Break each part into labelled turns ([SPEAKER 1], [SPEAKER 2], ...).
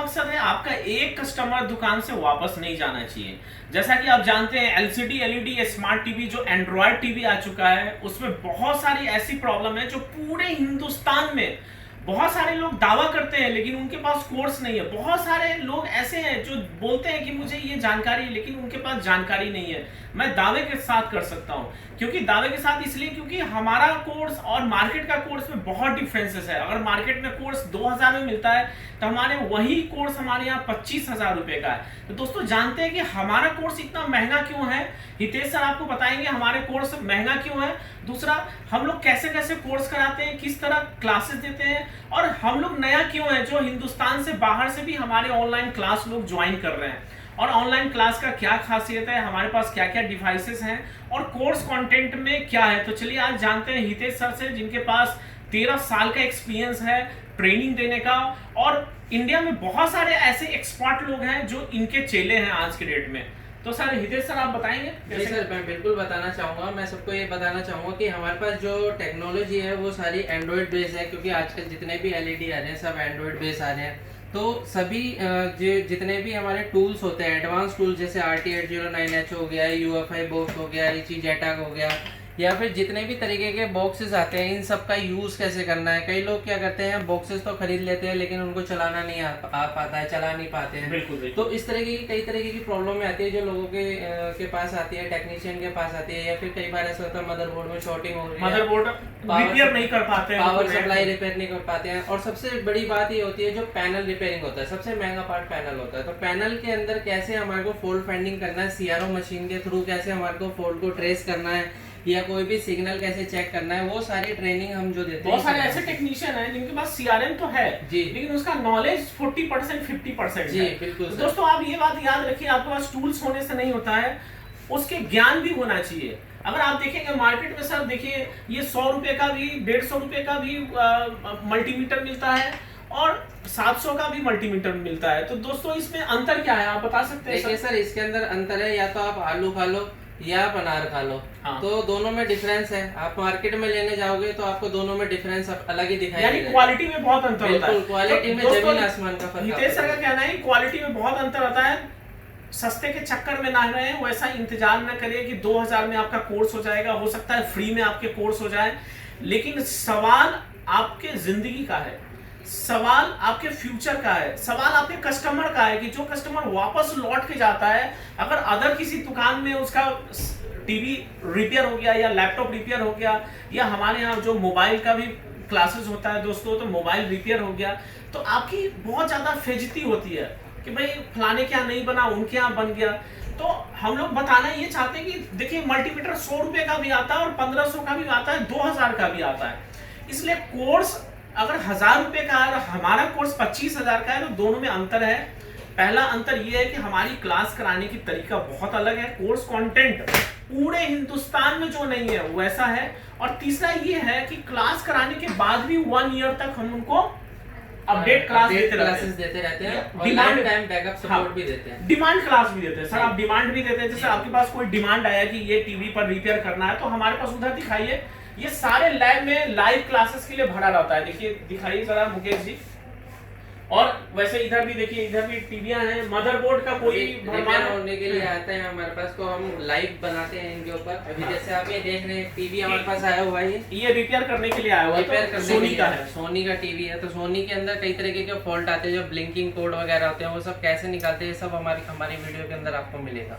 [SPEAKER 1] मकसद है आपका एक कस्टमर दुकान से वापस नहीं जाना चाहिए। जैसा कि आप जानते हैं एलसीडी एलईडी स्मार्ट टीवी जो एंड्रॉयड टीवी आ चुका है उसमें बहुत सारी ऐसी प्रॉब्लम है जो पूरे हिंदुस्तान में बहुत सारे लोग दावा करते हैं लेकिन उनके पास कोर्स नहीं है। बहुत सारे लोग ऐसे हैं जो बोलते हैं कि मुझे ये जानकारी है लेकिन उनके पास जानकारी नहीं है। मैं दावे के साथ कर सकता हूं, क्योंकि दावे के साथ इसलिए क्योंकि हमारा कोर्स और मार्केट का कोर्स में बहुत डिफरेंसेस है। अगर मार्केट में कोर्स 2000 में मिलता है तो हमारे वही कोर्स हमारे यहाँ 25,000 रुपए का है। तो दोस्तों जानते हैं कि हमारा कोर्स इतना महंगा क्यों है? हितेश सर आपको बताएंगे हमारे कोर्स महंगा क्यों है। दूसरा, हम लोग कैसे कैसे कोर्स कराते हैं, किस तरह क्लासेस देते हैं, और हम लोग नया क्यों है जो हिंदुस्तान से बाहर से भी हमारे ऑनलाइन क्लास लोग ज्वाइन कर रहे हैं, और ऑनलाइन क्लास का क्या खासियत है, हमारे पास क्या क्या डिवाइसेस हैं और कोर्स कंटेंट में क्या है। तो चलिए आज जानते हैं हितेश सर से, जिनके पास 13 साल का एक्सपीरियंस है ट्रेनिंग देने का, और इंडिया में बहुत सारे ऐसे एक्सपर्ट लोग हैं जो इनके चेले हैं आज के डेट में। तो सर हितेश सर आप बताएंगे?
[SPEAKER 2] जी सर, मैं बिल्कुल बताना चाहूँगा। मैं सबको ये बताना चाहूँगा कि हमारे पास जो टेक्नोलॉजी है वो सारी एंड्रॉयड बेस्ड है, क्योंकि आजकल जितने भी एलईडी आ रहे हैं सब एंड्रॉयड बेस्ड आ रहे हैं। तो सभी जितने भी हमारे टूल्स होते हैं एडवांस टूल्स, जैसे RT809H हो गया, UFI बॉक्स हो गया, इची जेटाक हो गया, या फिर जितने भी तरीके के बॉक्सेस आते हैं इन सब का यूज़ कैसे करना है। कई लोग क्या करते हैं, बॉक्सेस तो खरीद लेते हैं लेकिन उनको चलाना नहीं आ पाता है, चला नहीं पाते हैं।
[SPEAKER 1] बिल्कुल।
[SPEAKER 2] तो इस तरह की कई तरीके की प्रॉब्लम आती है जो लोगों के पास आती है, टेक्नीशियन के पास आती है, या फिर कई बार ऐसा होता है मदरबोर्ड में शॉर्टिंग हो रही है,
[SPEAKER 1] मदरबोर्ड रिपेयर नहीं कर पाते हैं,
[SPEAKER 2] पावर सप्लाई रिपेयर नहीं कर पाते हैं। और सबसे बड़ी बात ये होती है जो पैनल रिपेयरिंग होता है, सबसे महंगा पार्ट पैनल होता है। तो पैनल के अंदर कैसे हमारे को फोल्ड फाइंडिंग करना है, CRO मशीन के थ्रू कैसे हमारे को फोल्ड को ट्रेस करना है, या कोई भी सिग्नल कैसे चेक करना है, वो सारी ट्रेनिंग हम जो देते हैं।
[SPEAKER 1] बहुत सारे ऐसे टेक्नीशियन हैं जिनके पास CRM तो है
[SPEAKER 2] जी,
[SPEAKER 1] लेकिन उसका नॉलेज 40% 50%
[SPEAKER 2] जी
[SPEAKER 1] है।
[SPEAKER 2] बिल्कुल।
[SPEAKER 1] तो दोस्तों आप ये बात याद रखिए, आपके पास टूल्स होने से नहीं होता है, उसके ज्ञान भी होना चाहिए। अगर आप देखेंगे मार्केट में सर, देखिए ये 100 रुपए का भी 150 रुपए का भी मल्टीमीटर मिलता है और 700 का भी मल्टीमीटर मिलता है। तो दोस्तों इसमें अंतर क्या है, आप बता सकते हैं?
[SPEAKER 2] देखिए सर, इसके अंदर अंतर है, या तो आप आलू खा लो या आप अनार खा लो।
[SPEAKER 1] हाँ।
[SPEAKER 2] तो दोनों में डिफरेंस है। आप मार्केट में लेने जाओगे तो आपको दोनों में डिफरेंस अलग ही दिखाई
[SPEAKER 1] यानी
[SPEAKER 2] देगा।
[SPEAKER 1] क्वालिटी में बहुत अंतर होता है।
[SPEAKER 2] बिल्कुल, क्वालिटी में जमीन आसमान का फर्क।
[SPEAKER 1] हितेश सर का कहना है क्वालिटी में बहुत अंतर होता है। सस्ते के चक्कर में ना रहे, वैसा इंतजार न करिए कि 2000 में आपका कोर्स हो जाएगा। हो सकता है फ्री में आपके कोर्स हो जाए, लेकिन सवाल आपके जिंदगी का है, सवाल आपके फ्यूचर का है, सवाल आपके कस्टमर का है कि जो कस्टमर वापस लौट के जाता है, अगर अदर किसी दुकान में उसका टीवी रिपेयर हो गया या लैपटॉप रिपेयर हो गया, या हमारे यहाँ जो मोबाइल का भी क्लासेस होता है दोस्तों, तो मोबाइल रिपेयर हो गया, तो आपकी बहुत ज्यादा फेजती होती है कि भाई फलाने क्या नहीं बना, उनके यहाँ बन गया। तो हम लोग बताना ये चाहते हैं कि देखिए मल्टीमीटर 100 रुपए का भी आता है और 1500 का भी आता है, 2000 का भी आता है। इसलिए कोर्स अगर 1000 रुपए का है और हमारा कोर्स 25,000 का है, तो दोनों में अंतर है। पहला अंतर यह है कि हमारी क्लास कराने की तरीका बहुत अलग है, कोर्स कंटेंट पूरे हिंदुस्तान में जो नहीं है वैसा है। और तीसरा ये है कि क्लास कराने के बाद भी 1 ईयर तक हम उनको अपडेट
[SPEAKER 2] क्लासेस देते रहते हैं, और
[SPEAKER 1] डिमांड
[SPEAKER 2] टाइम बैकअप सपोर्ट भी देते हैं,
[SPEAKER 1] डिमांड क्लास भी देते हैं। सर आप डिमांड भी देते हैं, जैसे आपके पास कोई डिमांड आया कि ये टीवी पर रिपेयर करना है, तो हमारे पास उधर दिखाइए, ये सारे लैब में लाइव क्लासेस के लिए भरा रहता है। देखिए दिखाइए जरा मुकेश जी। और वैसे इधर भी देखिए, इधर भी टीवियां हैं, मदरबोर्ड का कोई
[SPEAKER 2] रिपेयर होने के लिए आता है हमारे पास, तो हम लाइव बनाते हैं इनके ऊपर। अभी जैसे आप ये देख रहे हैं टीवी हमारे पास आया हुआ है,
[SPEAKER 1] ये रिपेयर करने के लिए आया हुआ है,
[SPEAKER 2] रिपेयर
[SPEAKER 1] तो
[SPEAKER 2] करने
[SPEAKER 1] सोनी का है,
[SPEAKER 2] सोनी का टीवी है। तो सोनी के अंदर कई तरीके के फॉल्ट आते हैं, जो ब्लिंकिंग कोड वगैरह होते हैं, वो सब कैसे निकालते हैं, सब हमारी वीडियो के अंदर आपको मिलेगा।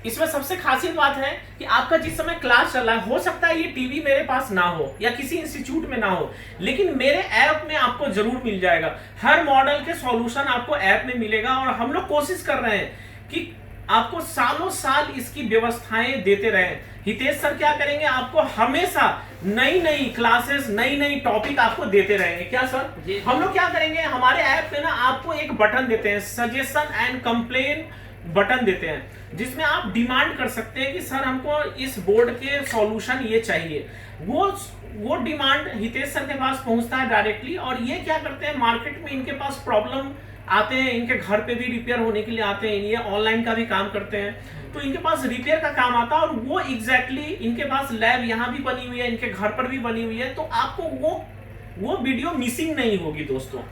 [SPEAKER 1] इसमें सबसे खासियत बात है कि आपका जिस समय क्लास चल रहा है, हो सकता है ये टीवी मेरे पास ना हो या किसी इंस्टीट्यूट में ना हो, लेकिन मेरे ऐप में आपको जरूर मिल जाएगा। हर मॉडल के सॉल्यूशन आपको ऐप में मिलेगा, और हम लोग कोशिश कर रहे हैं कि आपको सालों साल इसकी व्यवस्थाएं देते रहें। हितेश सर क्या करेंगे, आपको हमेशा नई नई क्लासेस, नई नई टॉपिक आपको देते रहेंगे। क्या सर? हम लोग क्या करेंगे, हमारे ऐप पे ना आपको एक बटन देते हैं, सजेशन एंड कंप्लेन बटन देते हैं, जिसमें आप डिमांड कर सकते हैं कि सर हमको इस बोर्ड के सॉल्यूशन ये चाहिए। वो डिमांड हितेश सर के पास पहुंचता है डायरेक्टली, और ये क्या करते हैं, मार्केट में इनके पास प्रॉब्लम आते हैं, इनके घर पे भी रिपेयर होने के लिए आते हैं, ये ऑनलाइन का भी काम करते हैं, तो इनके पास रिपेयर का काम आता है, और वो एग्जैक्टली इनके पास लैब यहाँ भी बनी हुई है, इनके घर पर भी बनी हुई है, तो आपको वो वीडियो मिसिंग नहीं होगी दोस्तों।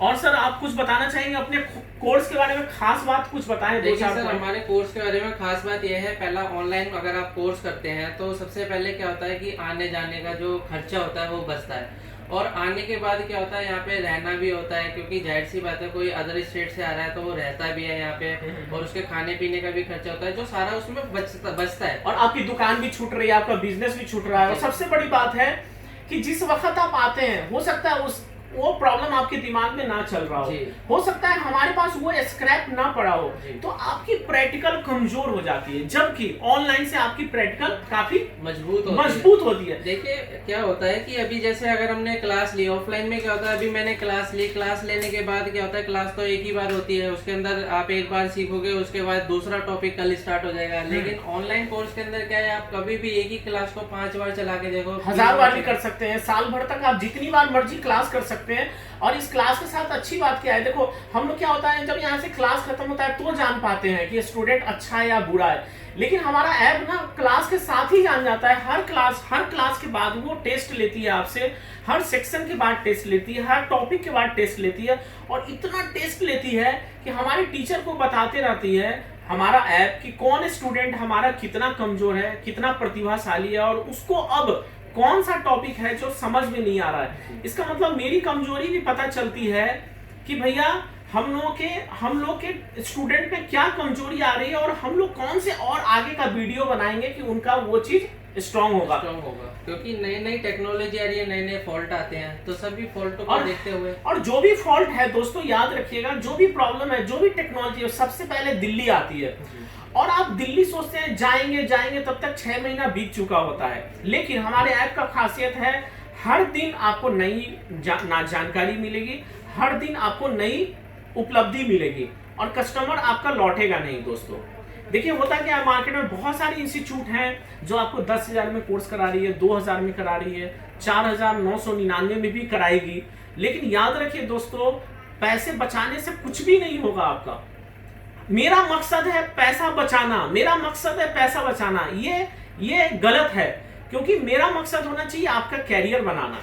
[SPEAKER 1] और सर आप कुछ बताना चाहेंगे अपने कोर्स के बारे में, खास बात कुछ बताएं दो
[SPEAKER 2] देखिए
[SPEAKER 1] चार
[SPEAKER 2] सर,
[SPEAKER 1] पॉइंट।
[SPEAKER 2] हमारे कोर्स के बारे में खास बात यह है, पहला ऑनलाइन अगर आप कोर्स करते हैं तो सबसे पहले क्या होता है कि आने जाने का जो खर्चा होता है वो बचता है, और आने के बाद क्या होता है यहाँ पे रहना भी होता है, क्योंकि जाहिर सी बात है कोई अदर स्टेट से आ रहा है तो वो रहता भी है यहाँ पे, और उसके खाने पीने का भी खर्चा होता है, जो सारा उसमें बचता है।
[SPEAKER 1] और आपकी दुकान भी छूट रही है, आपका बिजनेस भी छूट रहा है। और सबसे बड़ी बात है कि जिस वक्त आप आते हैं हो सकता है उस वो प्रॉब्लम आपके दिमाग में ना चल रहा हो सकता है हमारे पास वो स्क्रैप ना पड़ा हो, तो आपकी प्रैक्टिकल कमजोर हो जाती है, जबकि ऑनलाइन से आपकी प्रैक्टिकल काफी मजबूत होती है।
[SPEAKER 2] देखिए क्या होता है कि अभी जैसे अगर हमने क्लास ली, ऑफलाइन में क्या होता है, अभी मैंने क्लास ली, क्लास लेने के बाद क्या होता है, क्लास तो एक ही बार होती है, उसके अंदर आप एक बार सीखोगे, उसके बाद दूसरा टॉपिक कल स्टार्ट हो जाएगा। लेकिन ऑनलाइन कोर्स के अंदर क्या है, आप कभी भी एक ही क्लास को 5 बार चला के देखो,
[SPEAKER 1] 1000 बार भी कर सकते हैं, साल भर तक आप जितनी बार मर्जी क्लास कर सकते हैं। और इस क्लास के साथ अच्छी बात क्या है, देखो हम लोग क्या होता है जब यहाँ से क्लास खत्म होता है तो जान पाते हैं कि स्टूडेंट अच्छा है या बुरा है, लेकिन हमारा ऐप ना क्लास के साथ ही जान जाता है। हर क्लास के बाद वो टेस्ट लेती है आपसे, हर सेक्शन के बाद टेस्ट लेती है, हर टॉपिक के बाद टेस्ट लेती है, और इतना टेस्ट लेती है कि हमारे टीचर को बताते रहती है हमारा ऐप कि कौन स्टूडेंट हमारा कितना कमजोर है, कितना प्रतिभाशाली है, और उसको अब कौन सा टॉपिक है जो समझ में नहीं आ रहा है। इसका मतलब मेरी कमजोरी भी पता चलती है कि भैया हम लोग के स्टूडेंट में क्या कमजोरी आ रही है, और हम लोग कौन से और आगे का वीडियो बनाएंगे कि उनका वो चीज स्ट्रांग होगा।
[SPEAKER 2] क्योंकि नई टेक्नोलॉजी आ रही है, नए फॉल्ट आते हैं, तो सभी फॉल्टों को देखते हुए,
[SPEAKER 1] और जो भी फॉल्ट है दोस्तों याद रखिएगा, जो भी प्रॉब्लम है, जो भी टेक्नोलॉजी है, सबसे पहले दिल्ली आती है। और आप दिल्ली सोचते हैं जाएंगे तब तक 6 महीना बीत चुका होता है। लेकिन हमारे ऐप का खासियत है हर दिन आपको नई जानकारी मिलेगी, हर दिन आपको नई उपलब्धि मिलेगी, और कस्टमर आपका लौटेगा नहीं। दोस्तों देखिए होता क्या, मार्केट में बहुत सारी इंस्टीट्यूट हैं जो आपको 10,000 में कोर्स करा रही है, 2,000 में करा रही है, 4,999 में भी कराएगी। लेकिन याद रखिए दोस्तों, पैसे बचाने से कुछ भी नहीं होगा आपका। मेरा मकसद है पैसा बचाना, मेरा मकसद है पैसा बचाना, ये गलत है, क्योंकि मेरा मकसद होना चाहिए आपका कैरियर बनाना,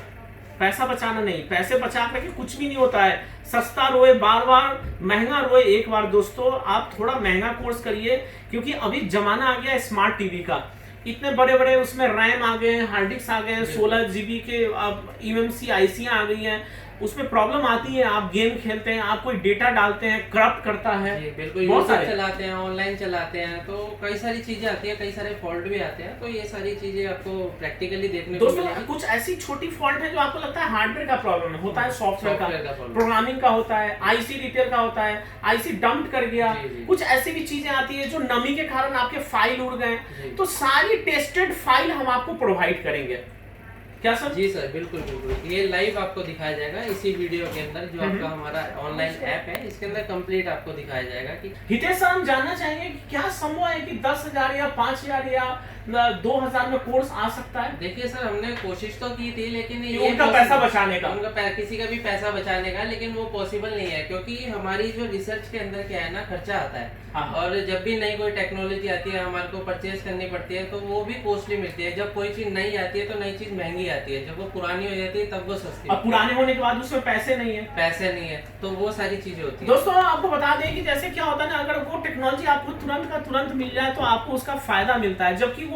[SPEAKER 1] पैसा बचाना नहीं। पैसे बचा करके कुछ भी नहीं होता है। सस्ता रोए बार बार, महंगा रोए एक बार। दोस्तों आप थोड़ा महंगा कोर्स करिए, क्योंकि अभी जमाना आ गया है स्मार्ट टीवी का, इतने बड़े बड़े उसमें रैम आ गए, हार्ड डिस्क आ गए, 16 GB के eMMC IC आ गई हैं, उसमें प्रॉब्लम आती है। आप गेम खेलते हैं, आप कोई डेटा डालते हैं, करप्ट करता है,
[SPEAKER 2] बिल्कुल बहुत सारे चलाते हैं, ऑनलाइन चलाते हैं, तो कई सारी चीजें आती है, कई सारे फॉल्ट भी आते हैं, तो ये सारी चीजें आपको प्रैक्टिकली देखने को मिलेगी।
[SPEAKER 1] कुछ ऐसी छोटी फॉल्ट है जो आपको लगता है हार्डवेयर का प्रॉब्लम है, होता है सॉफ्टवेयर का, प्रोग्रामिंग का होता है, IC रिपेयर का होता है, IC डंप कर गया, कुछ ऐसी भी चीजें आती है जो नमी के कारण आपके फाइल उड़ गए, तो सारी टेस्टेड फाइल हम आपको प्रोवाइड करेंगे। क्या सर?
[SPEAKER 2] जी सर, बिल्कुल बिल्कुल, ये लाइव आपको दिखाया जाएगा इसी वीडियो के अंदर, जो आपका हमारा ऑनलाइन ऐप है इसके अंदर कंप्लीट आपको दिखाया जाएगा। कि
[SPEAKER 1] हितेश सर, हम जानना चाहेंगे कि क्या संभव है कि 10,000 या 5,000 या 2,000 में कोर्स आ सकता है?
[SPEAKER 2] देखिए सर, हमने कोशिश तो की थी, लेकिन ये
[SPEAKER 1] उनका पैसा बचाने का,
[SPEAKER 2] उनका किसी का भी पैसा बचाने का, लेकिन वो पॉसिबल नहीं है, क्योंकि हमारी जो रिसर्च के अंदर क्या है ना, खर्चा आता है। और जब भी नई कोई टेक्नोलॉजी आती है हमारे को परचेज करनी पड़ती है, तो वो भी कॉस्टली मिलती है। जब कोई चीज नई आती है तो नई चीज महंगी आती है, जब वो पुरानी हो जाती है तब वो सस्ती।
[SPEAKER 1] अब पुराने होने के बाद उसमें पैसे नहीं है,
[SPEAKER 2] तो वो सारी चीजें होती है।
[SPEAKER 1] दोस्तों आपको बता दें कि जैसे क्या होता है ना, अगर वो टेक्नोलॉजी आपको तुरंत का तुरंत मिल जाए तो आपको उसका फायदा मिलता है, जबकि वो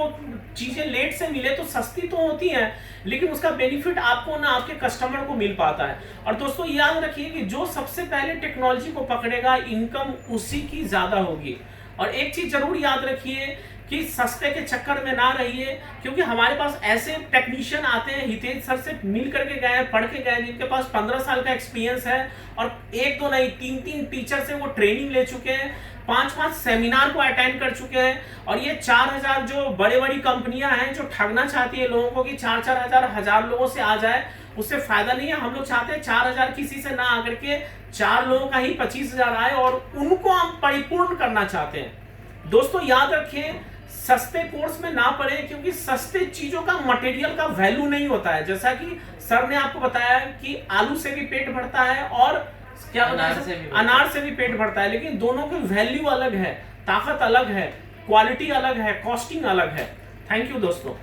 [SPEAKER 1] चीजें लेट से मिले तो सस्ती तो होती है, लेकिन उसका बेनिफिट आपको ना आपके कस्टमर को मिल पाता है। और दोस्तों याद रखिए कि जो सबसे पहले टेक्नोलॉजी को पकड़ेगा, इनकम उसी की ज्यादा होगी। और एक चीज जरूर याद रखिए कि सस्ते के चक्कर में ना रहिए, क्योंकि हमारे पास ऐसे टेक्नीशियन आते हैं, हितेश सर से मिल करके गए हैं, पढ़ के गए, जिनके पास 15 साल का एक्सपीरियंस है, और 1-2 नहीं 3-3 टीचर से वो ट्रेनिंग ले चुके हैं, 5-5 सेमिनार को अटेंड कर चुके हैं। और ये 4,000 जो बड़ी कंपनियां हैं जो ठगना चाहती है लोगों को कि 4-4 हजार लोगों से आ जाए, उससे फायदा नहीं है। हम लोग चाहते हैं 4,000 किसी से ना आकर के 4 लोगों का ही 25,000 आए, और उनको हम परिपूर्ण करना चाहते हैं। दोस्तों याद रखें, सस्ते कोर्स में ना पड़े, क्योंकि सस्ते चीजों का मटेरियल का वैल्यू नहीं होता है। जैसा कि सर ने आपको बताया कि आलू से भी पेट भरता है और क्या अनार से भी पेट भरता है, लेकिन दोनों की वैल्यू अलग है, ताकत अलग है, क्वालिटी अलग है, कॉस्टिंग अलग है। थैंक यू दोस्तों।